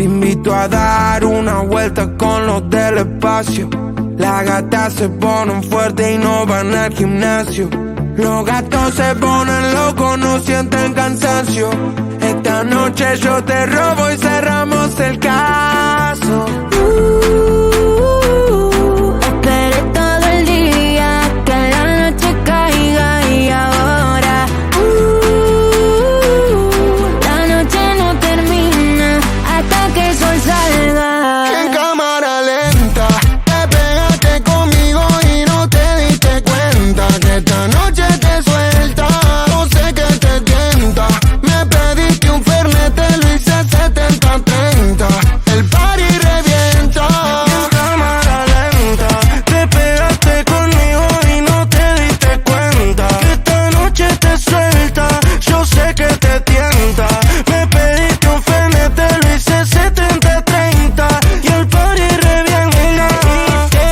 invito a dar una vuelta con los del espacio. Las gatas se ponen fuertes y no van al gimnasio. Los gatos se ponen locos, no sienten cansancio. Esta noche yo te robo y cerramos el caso. Esperé todo el día que la noche caiga y ahora la noche no termina hasta que el sol salga. En cámara lenta te pegaste conmigo y no te diste cuenta que esta noche te suelta. No sé qué te tienta. Me pediste un fernet, te lo hice 70-30. El party revienta. En cámara lenta te pegaste conmigo y no te diste cuenta que esta noche te suelta. Yo sé que te tienta. Me pediste un fernet, te lo hice 70-30 y el party revienta.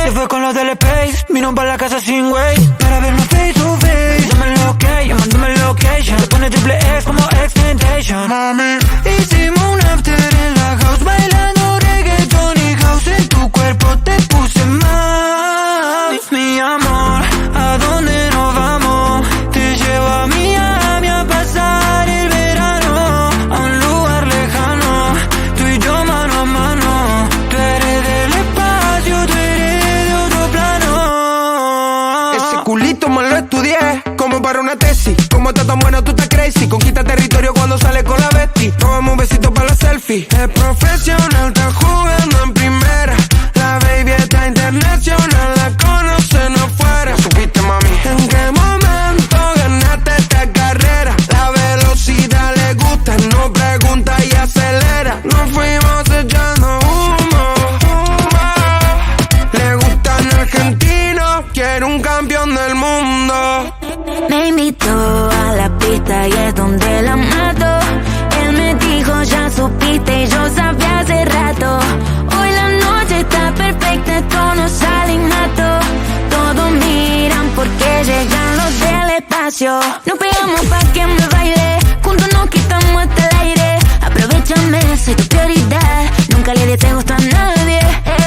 Se fue con los del Space, vino para la casa sin güey, para vernos face to face. Dame lo que, llamándome location. Se pone triple X como X-Tentation. Mami, Hicimos un after en la house, bailando reggaeton y house. En tu cuerpo te puse mal. Mi amor, ¿a dónde nos vamos? Te llevo a Miami a pasar el verano, a un lugar lejano, tú y yo mano a mano. Tú eres del espacio, tú eres de otro plano. ese culito me lo estudié como para una tesis. Como está tan bueno, tú estás crazy. Conquista territorio cuando sale con la Betty. Tomamos un besito para la selfie. Es profesional, está jugando en primera. La baby está internacional, la conocen afuera. ¿Supiste, mami? ¿En qué momento ganaste esta carrera? La velocidad le gusta, no pregunta y acelera. Nos fuimos echando humo. Le gustan argentinos, quiere un campeón del mundo. Me invitó a la pista y es donde la mato. Él me dijo, ya supiste y yo sabía hace rato. Hoy la noche está perfecta, esto no sale innato. Todos miran porque llegan los del espacio. Nos pegamos pa' que me baile, juntos nos quitamos hasta el aire. Aprovechame, soy tu prioridad, nunca le di gusto a nadie.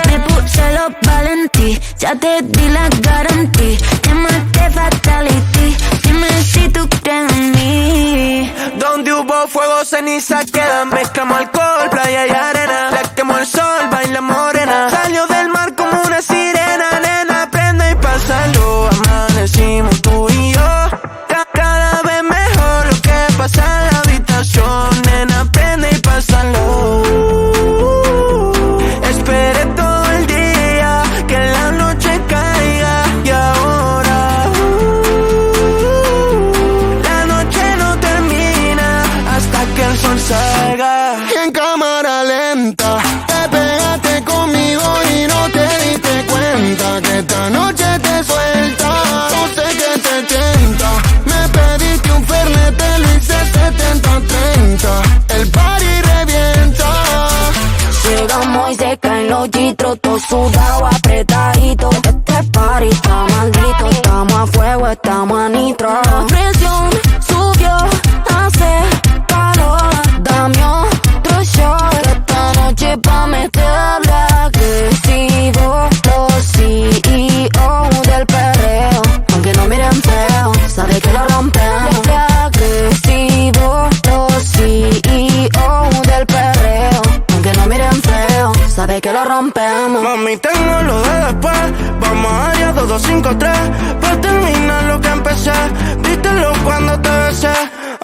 Me puse los valentí, ya te di la garantía. Llamaste fatality, dime si tú crees en mí. Donde hubo fuego, ceniza quedan. Mezclamos alcohol, playa y arena. La quemó el sol, baila morena. Salió del mar como una sirena. Nena, prende y pásalo. Amanecimos tú y yo. Cada vez mejor lo que pasa en la habitación. Nena, prende y pásalo. Esperé todo el día que la noche caiga y ahora la noche no termina hasta que el sol salga. En cámara lenta te pegaste conmigo y no te diste cuenta que esta noche te suelta. No sé qué te tienta. Me pediste un fernet, te lo hice 70-30. El party revienta. Llegamos y se caen los chitros, todo sudado, apretadito. Este party está maldito, estamos a fuego, estamos a nitro. La presión subió, hace calor. Dame otro shot, esta noche pa' meterle agresivo. Los CEO del perreo, aunque no miren feo, sabe que lo rompemos. Agresivo, los CEO del perreo, aunque no miren feo, sabe que lo rompemos. Mami, tengo lo de después. Vamos allá, 2-2-5-3. Pa' terminar lo que empecé. Dítelo cuando te besé.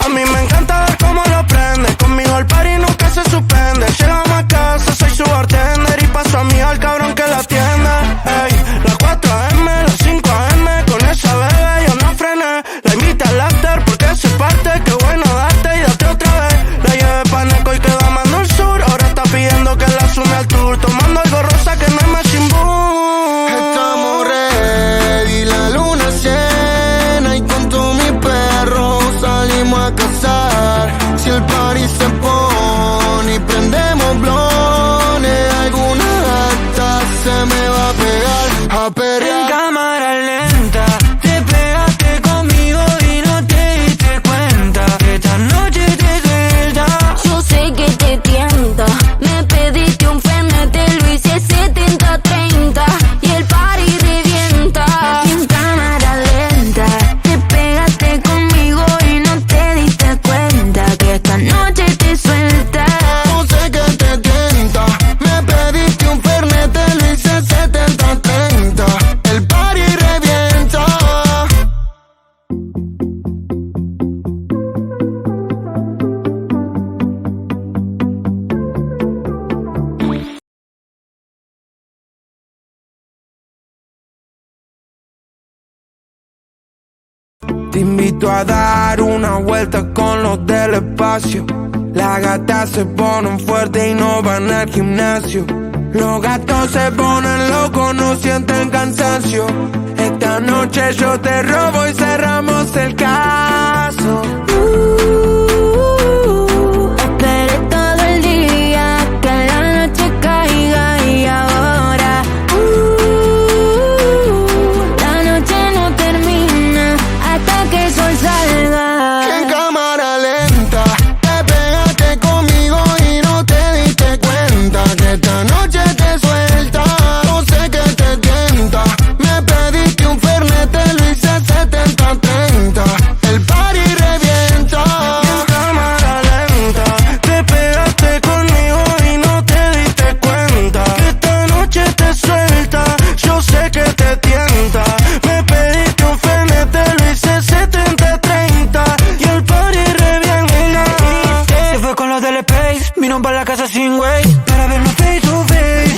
A mí me encanta ver cómo lo prende. Conmigo el party nunca se suspende. Llegamos a casa, soy su bartender. Y paso a mí al cabrón que la atiende. Ey, las 4 AM, las 5 AM. Con esa bebé yo no frené. La invité al after porque se parte. Qué bueno darte y date otra vez. La llevé pa' Neco y quedó mando al sur. Ahora está pidiendo que la sume al tour. Tomando algo rosa que no es Machine Boom. Estamos ready, la luna llena y con todos mis perros salimos a cazar. Si el party se pone y prende invito a dar una vuelta con los del espacio. Las gatas se ponen fuertes y no van al gimnasio. Los gatos se ponen locos, no sienten cansancio. Esta noche yo te robo y cerramos el caso. Esperé todo el día que la noche caiga y ahora la noche no termina hasta que el sol salga. En cámara lenta te pegaste conmigo y no te diste cuenta que esta noche te suelta. No sé qué te tienta. Me pediste un fernet, te lo hice 70-30. El party revienta. En cámara lenta te pegaste conmigo y no te diste cuenta que esta noche te suelta. Yo sé que te tienta. Me pediste un fernet, te lo hice 70-30 y el party revienta. Se fue con los del Space, vino para la casa sin way, para vernos face to face.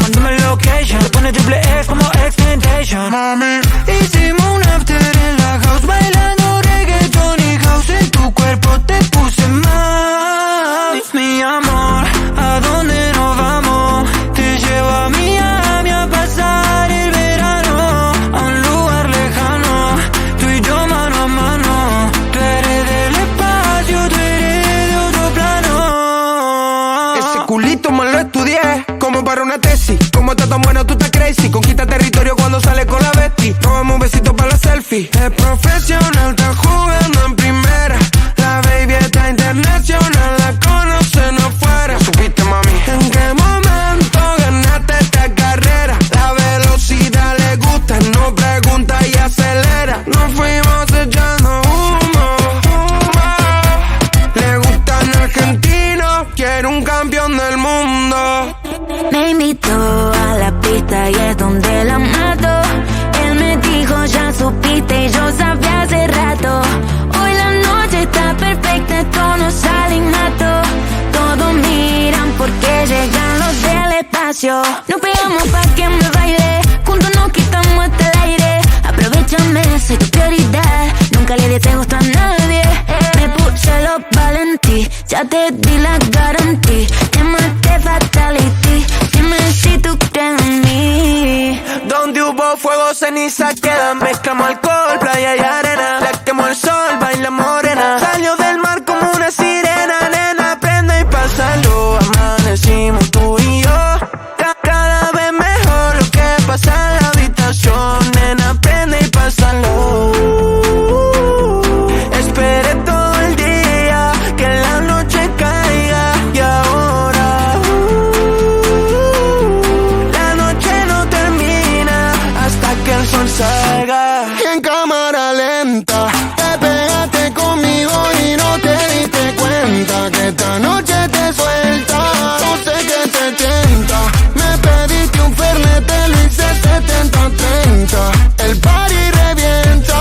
Mándame el location, te pone triple X como X-Tentation. Mami, Hicimos un after en la house, bailando reggaeton y house. En tu cuerpo te puse mal. Mi amor, ¿a dónde nos vamos? Te llevo a Miami a pasar el verano, a un lugar lejano, tú y yo mano a mano. Tú eres del espacio, tú eres de otro plano. ese culito me lo estudié como para una tesis. Como estás tan bueno, tú estás crazy. Conquista territorio cuando sale con la Betty. Robamos un besito para la selfie. Es profesional, está jugando en primera. La baby está internacional, la conocen afuera. ¿Supiste, mami? ¿En qué momento ganaste esta carrera? La velocidad le gusta, no pregunta y acelera. Nos fuimos echando humo. Le gustan argentinos, quiere un campeón del mundo. Me invitó a la pista y es donde la mato. Él me dijo ya supiste y yo sabía hace rato. Hoy la noche está perfecta, esto no sale innato. Todos miran porque llegan los del espacio. Nos pegamos pa' que me baile, juntos nos quitamos hasta el aire. Aprovechame, soy tu prioridad, nunca le di te gusto a nadie. Me puse los valentí, ya te di la garantía. Te maté fatality, dime si tú crees en mí. Donde hubo fuego, ceniza quedan. Mezclamos alcohol, playa y arena. La quemó el sol, baila morena. Salió del mar como una sirena. Nena, prende y pásalo. Amanecimos tú y yo. Cada vez mejor lo que pasa en la habitación. Nena, prende y pásalo. Esperé todo el día que la noche caiga y ahora la noche no termina hasta que el sol salga. En cámara lenta te pegaste conmigo y no te diste cuenta que esta noche te suelta. No sé qué te tienta. Me pediste un fernet, te lo hice 70-30. El party revienta.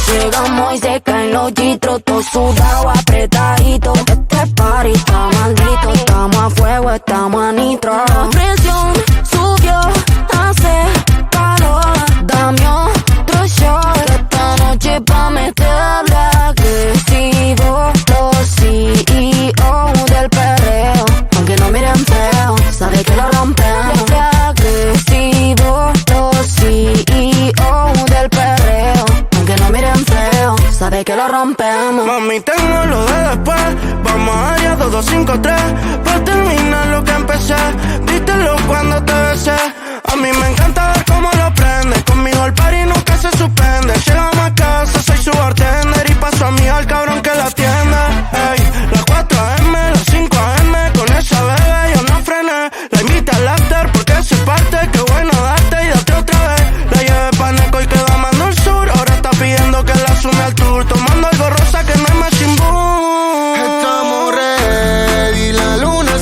Llegamos y se caen los chitros, todo sudado, apretadito. Este party está maldito, estamos a fuego, estamos a nitro. La presión subió, hace calor. Dame otro shot, esta noche pa' meterle agresivo. Los CEO del perreo, aunque no miren feo, sabe que lo rompemos. Agresivo, los CEO del perreo, aunque no miren feo, sabe que lo rompemos. Mami, tengo lo de después. Vamos allá, 2-2-5-3. Pa' terminar lo que empecé. Dítelo cuando te besé. A mí me encanta ver cómo lo prende. Conmigo el party nunca se suspende. Llegamos a casa, soy su bartender. Y paso a mí al cabrón que la atiende. Ey, las 4 AM, las 5 AM. Con esa bebé yo no frené. La invité al after porque se parte. Qué bueno darte y date otra vez. La llevé pa' Neco y quedó amando el sur. Ahora está pidiendo que la sume al tour. Tomando algo rosa que no es Machine Boom. Estamos ready, la luna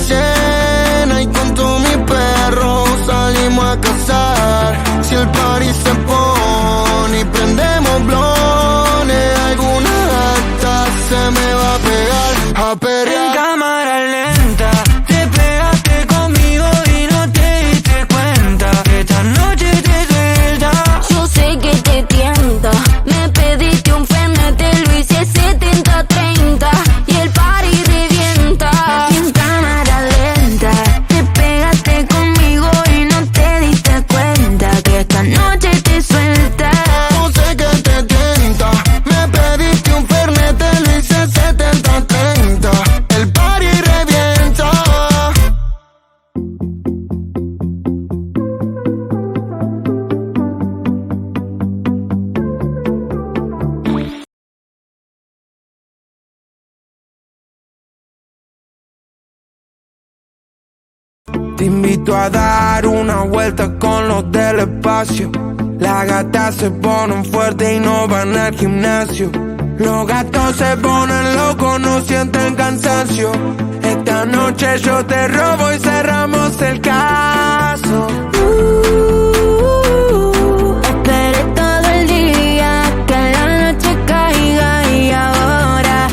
Te invito a dar una vuelta con los del espacio. Las gatas se ponen fuertes y no van al gimnasio. Los gatos se ponen locos, no sienten cansancio. Esta noche yo te robo y cerramos el caso. Esperé todo el día que la noche caiga y ahora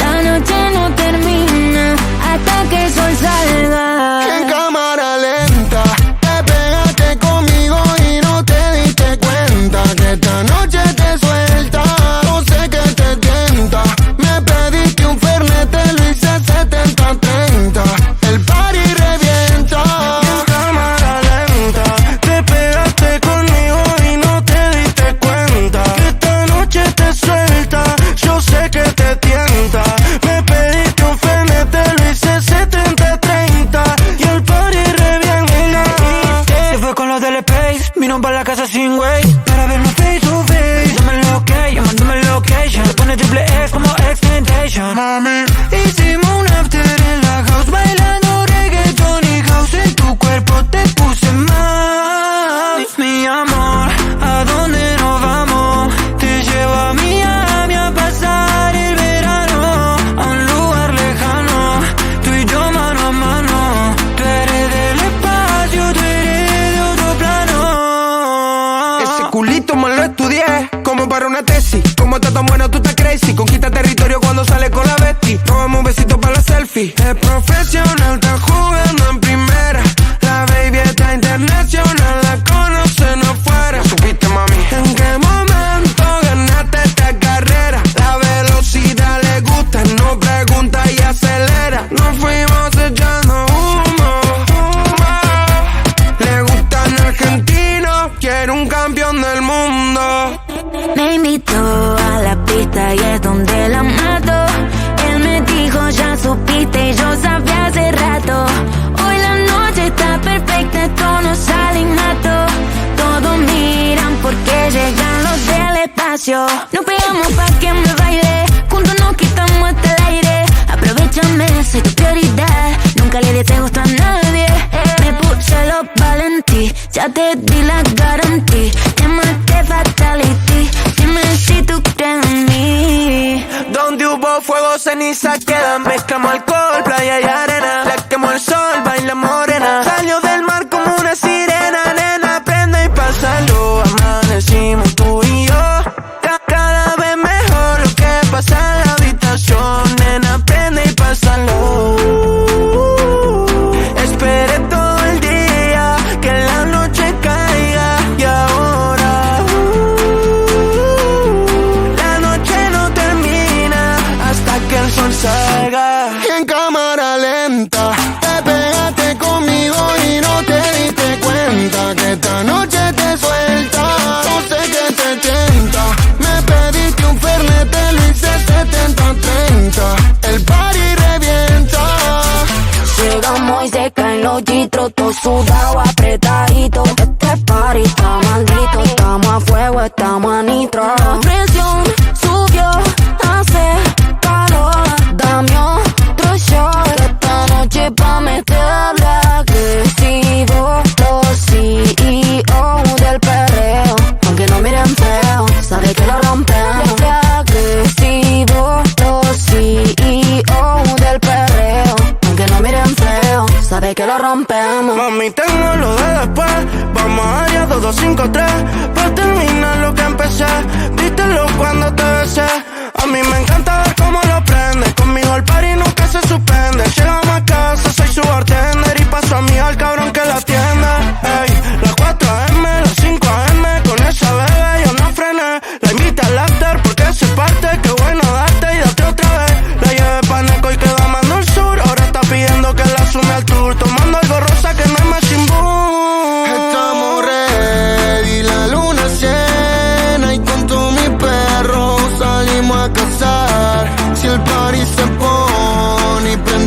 la noche no termina hasta que el sol salga. En cámara lenta te pegaste conmigo y no te diste cuenta que esta noche te suelta. No sé qué te tienta. Me pediste un fernet, te lo hice 70-30. El party revienta. En cámara lenta te pegaste conmigo y no te diste cuenta que esta noche te suelta. Yo sé que te tienta. Me pediste un fernet, te lo hice 70-30 y el party revienta. Se fue con los del Space, vino para la casa sin güey, para vernos face to face. Dame el ok, mándame el location. Le pone triple X como X-Tentation. Mami, Hicimos un after en la house, bailando reggaeton y house. En tu cuerpo te puse mal. Mi amor, ¿a dónde nos vamos? Te llevo a Miami a pasar el verano, a un lugar lejano, tú y yo mano a mano. Tú eres del espacio, tú eres de otro plano. ese culito me lo estudié como para una tesis. Como está tan bueno, tú estás crazy. Conquista territorio cuando sale con la Betty. Robamos un besito para la selfie. Es profesional, está jugando en primera. La baby está internacional, la conocen afuera. ¿Supiste, mami? ¿En qué momento ganaste esta carrera? La velocidad le gusta, no pregunta y acelera. Nos fuimos echando humo. Le gustan argentinos, quiere un campeón del mundo. Me invitó a la pista y es donde la mato. Él me dijo, ya supiste y yo sabía hace rato. Hoy la noche está perfecta, esto no sale innato. Todos miran porque llegan los del espacio. Nos pegamos pa' que me baile, juntos nos quitamos hasta el aire. Aprovechame, soy tu prioridad, nunca le di gusto a nadie. Me puse los valentí, ya te di la garantía. Llámate fatality, dime si tú crees en mí. Donde hubo fuego, ceniza quedan. Mezclamos alcohol, playa y arena. La quemó el sol, baila morena. Salió del mar como una sirena. Nena, prende y pásalo. Amanecimos tú y yo. Cada vez mejor lo que pasa en la habitación. Nena, prende y pásalo. Esperé todo el día que la noche caiga y ahora la noche no termina hasta que el sol salga. En cámara lenta te pegaste conmigo y no te diste cuenta que esta noche te suelta. No sé qué te tienta. Me pediste un fernet, te lo hice 70-30. El party revienta. Llegamos y se caen los gistros, todo sudado, apretadito. Este party está maldito, estamos a fuego, estamos a nitro. La presión subió, hace calor. Dame otro shot esta noche pa' meterle agresivo. Los CEO del perreo, aunque no miren feo, sabe que lo rompemos. Agresivo, los CEO del perreo, aunque no miren feo, sabe que lo rompemos. Mami, tengo lo de después. Vamos allá, 2-2-5-3. Pa' terminar lo que empecé. Dítelo cuando te besé. A mí me encanta ver cómo lo prende. Conmigo el party nunca se suspende. Llegamos a casa, soy su bartender. Y paso a mí al cabrón que la atienda. Ey, las 4 AM, las 5 AM. Con esa bebé yo no frené. La invita al after porque se parte. Qué bueno darte y date otra vez. La llevé pa' Neco y quedó amando el sur. Ahora está pidiendo que la sume al tour. Tomando algo rosa que no es Machine Boom. Estamos ready, la luna llena y con todos mis perros salimos a cazar. Si el party se pone y prende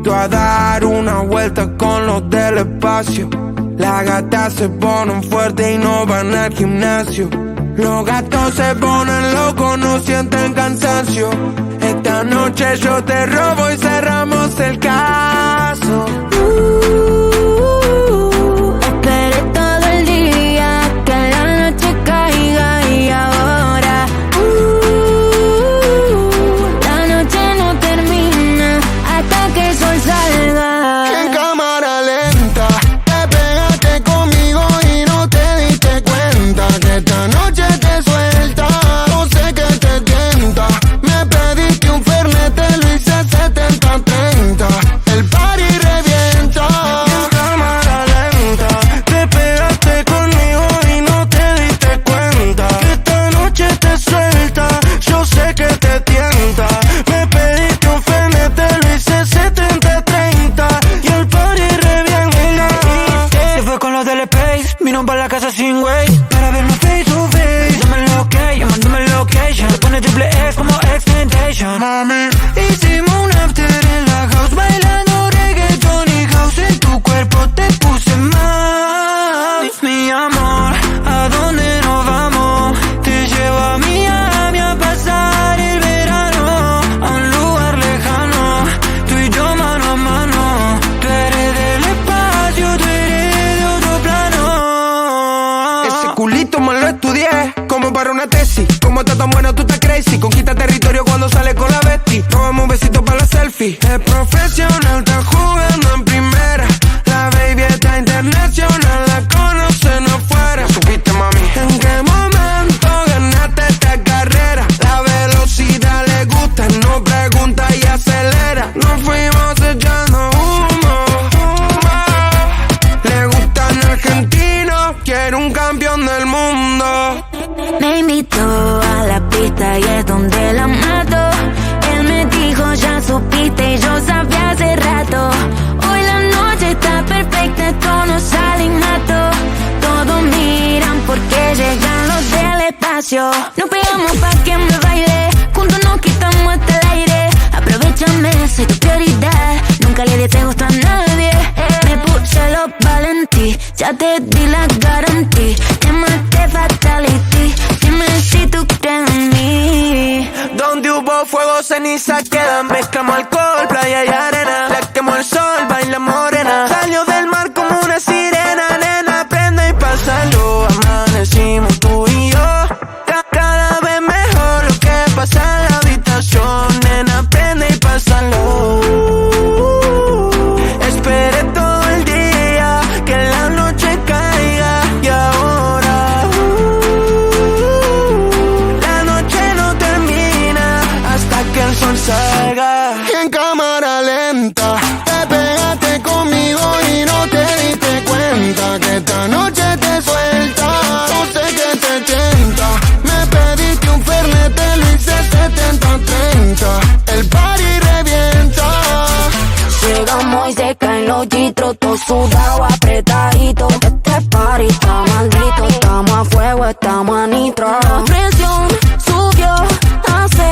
invito a dar una vuelta con los del espacio. Las gatas se ponen fuertes y no van al gimnasio. Los gatos se ponen locos, no sienten cansancio. Esta noche yo te robo y cerramos el caso. Esperé todo el día que la noche caiga y ahora la noche no termina hasta que el sol salga. En cámara lenta te pegaste conmigo y no te diste cuenta que esta noche te suelta. No sé qué te tienta. Me pediste un fernet, te lo hice 70-30. El party revienta. En cámara lenta te pegaste conmigo y no te diste cuenta que esta noche te suelta. Yo sé que te tienta. Me pediste un fernet, te lo hice 70-30 y el party revienta. Se fue con los del Space, vino para la casa sin Waze para vernos face to face. Dame lo que, llamándome location. Te pone triple X como X-Tentation. Mami, Hicimos un after en la house, bailando reggaeton y house. En tu cuerpo te puse mal. Mi amor, ¿a dónde nos vamos? Te llevo a Miami a pasar el verano, a un lugar lejano, tú y yo mano a mano. Tú eres del espacio, tú eres de otro plano. ese culito me lo estudié como para una tesis. Como está tan bueno, tú estás crazy. Conquista territorio cuando sale con la Betty. Robamos un besito para la selfie. Es profesional, está jugando en primera. La baby está internacional, la conocen afuera. ¿Supiste, mami? ¿En qué momento ganaste esta carrera? La velocidad le gusta, no pregunta y acelera. Nos fuimos echando humo. Le gustan argentinos, quiere un campeón del mundo. Me invitó a la pista y es donde la mato. Él me dijo, ya supiste y yo sabía hace rato. Hoy la noche está perfecta, esto no sale innato. Todos miran porque llegan los del espacio. Nos pegamos pa' que me baile, juntos nos quitamos hasta el aire. Aprovechame, soy tu prioridad, nunca le di gusto a nadie. Me puse los Valentí, ya te di la garantía. Llamaste fatality, dime si tú crees en mí. Donde hubo fuego, ceniza quedan. Mezclamos alcohol, playa y arena. La quemó el sol, baila morena. Salió del mar como una sirena. Nena, prende y pásalo. Amanecimos tú y yo. Cada vez mejor lo que pasa en la habitación. Nena, prende y pásalo. Esperé todo el día que la noche caiga y ahora la noche no termina hasta que el sol salga. En cámara lenta te pegaste conmigo y no te diste cuenta que esta noche te suelta. No sé qué te tienta. Me pediste un fernet, te lo hice 70-30. El party revienta. Llegamos y se caen los gitros, todo sudado, apretadito. Este party está maldito, estamos a fuego, estamos a nitro. La presión subió, hace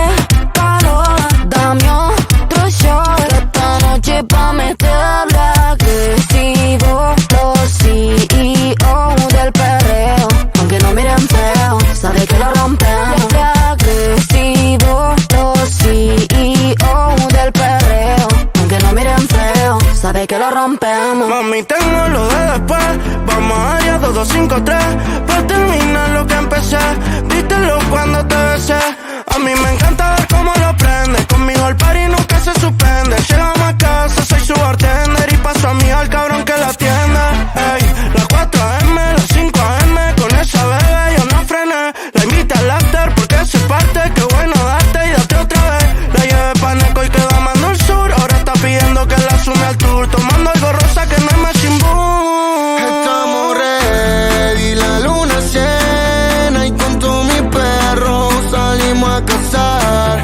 calor. Dame otro shot, esta noche pa' meterle agresivo. Los CEO del perreo, aunque no miren feo, sabe que lo rompemos. Agresivo, los CEO del perreo, aunque no miren feo, sabe que lo rompemos. Mami, tengo lo de después. Vamos a área 2253 para terminar lo que empecé. Vítelo cuando te besé. A mí me encanta ver cómo lo prende. Conmigo el party nunca se suspende. Llegamos a casa, soy su bartender y paso a mí al cabrón que la atiende. Ey, las 4 AM, las 5 AM, con esa bebé yo no frené. La invita al after porque se parte. Qué bueno darte y date otra vez. La llevé pa' Neco y quedó amando el sur. Ahora está pidiendo que la sume al tour. Tomando algo rosa que no es más chimbú. Estamos ready, la luna llena y con todos mis perros salimos a cazar.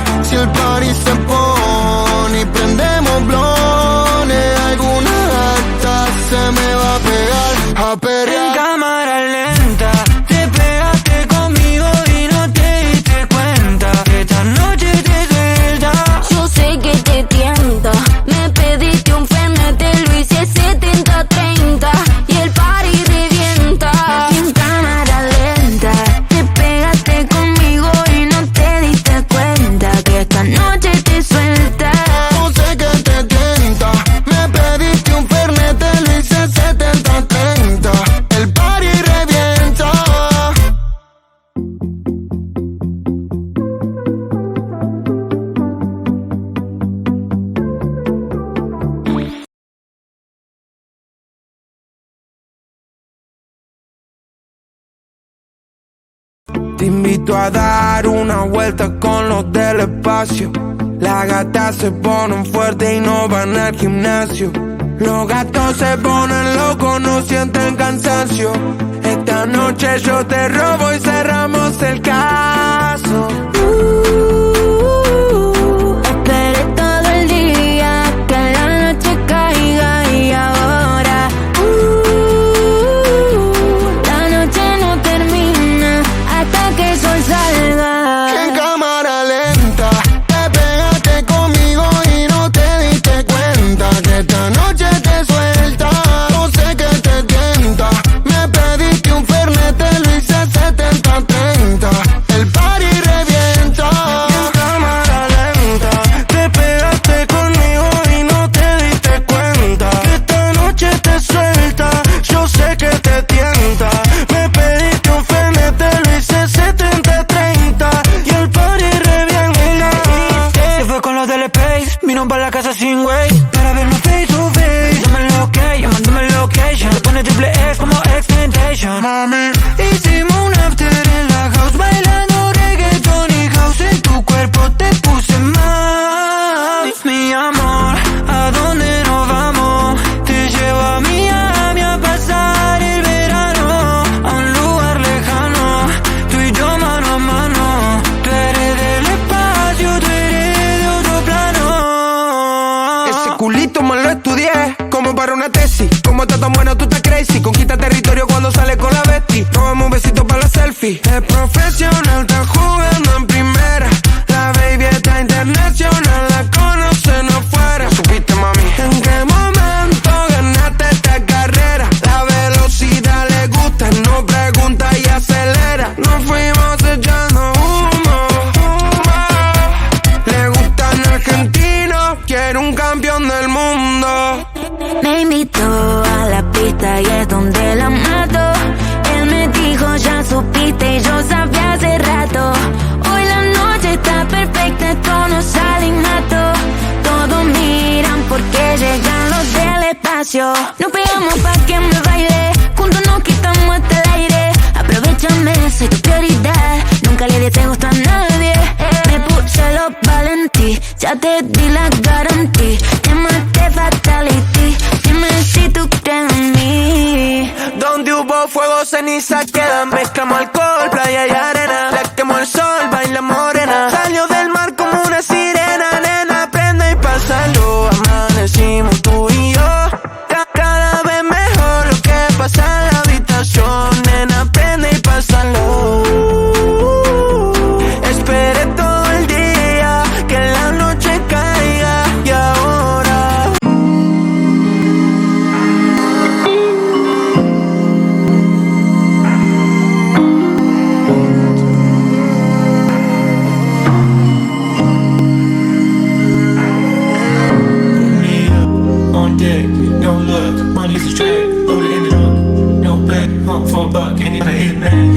Te invito a dar una vuelta con los del espacio. Las gatas se ponen fuertes y no van al gimnasio. Los gatos se ponen locos, no sienten cansancio. Esta noche yo te robo y cerramos el caso. Esperé todo el día que la noche caiga y ahora la noche no termina hasta que el sol salga. En cámara lenta, te pegaste conmigo y no te diste cuenta que esta noche te suelta. Yo sé que te tienta. Me pediste un fernet, te lo hice 70-30. El party revienta. En cámara lenta, te pegaste conmigo y no te diste cuenta que esta noche te suelta. Yo sé que te tienta. Me pediste un fernet, te lo hice 70-30 y el party revienta. Se fue con los del Space, vino para la casa sin güey, para vernos face to face. Mándame location, pone triple X como X-Tentation. Mami, Hicimos un after en la house, bailando reggaeton y house. En tu cuerpo te puse mal. Mi amor, ¿a dónde nos vamos? Te llevo a Miami a pasar el verano, a un lugar lejano, tú y yo mano a mano. Tú eres del espacio, tú eres de otro plano. ese culito me lo estudié como para una tesis. Como estás tan bueno, tú estás crazy. Conquista territorio cuando sales con la bestie. Tomamos un besito para la selfie. Es profesional, está jugando en primera. La baby está internacional, la conocen afuera. ¿Supiste, mami? ¿En qué momento ganaste esta carrera? La velocidad le gusta, no pregunta y acelera. Nos fuimos echando humo, humo. Le gustan argentinos, quiere un campeón del mundo. Me invitó a la pista y es donde la mato. Él me dijo ya supiste y yo sabía hace rato. Hoy la noche está perfecta, esto no sale innato. Todos miran porque llegan los del espacio. Nos pegamos pa' que me baile, juntos nos quitamos hasta el aire. Aprovechame, soy tu prioridad, nunca le di este gusto a nadie. Me puse los valentí, ya te di la garantía. Llámate fatality, dime si tú crees en mí. Donde hubo fuego, ceniza quedan. Mezclamos alcohol, playa y arena. La quemó el sol, baila morena. Salió del mar como una sirena. Nena, prende y pásalo. Amanecimos tú y yo. Cada vez mejor lo que pasa en la habitación. Nena, prende y pásalo. Esperé todo el día que la noche caiga y ahora on deck, no luck, money's a track, loaded in the trunk, no back, pump for a buck, and if I hit man.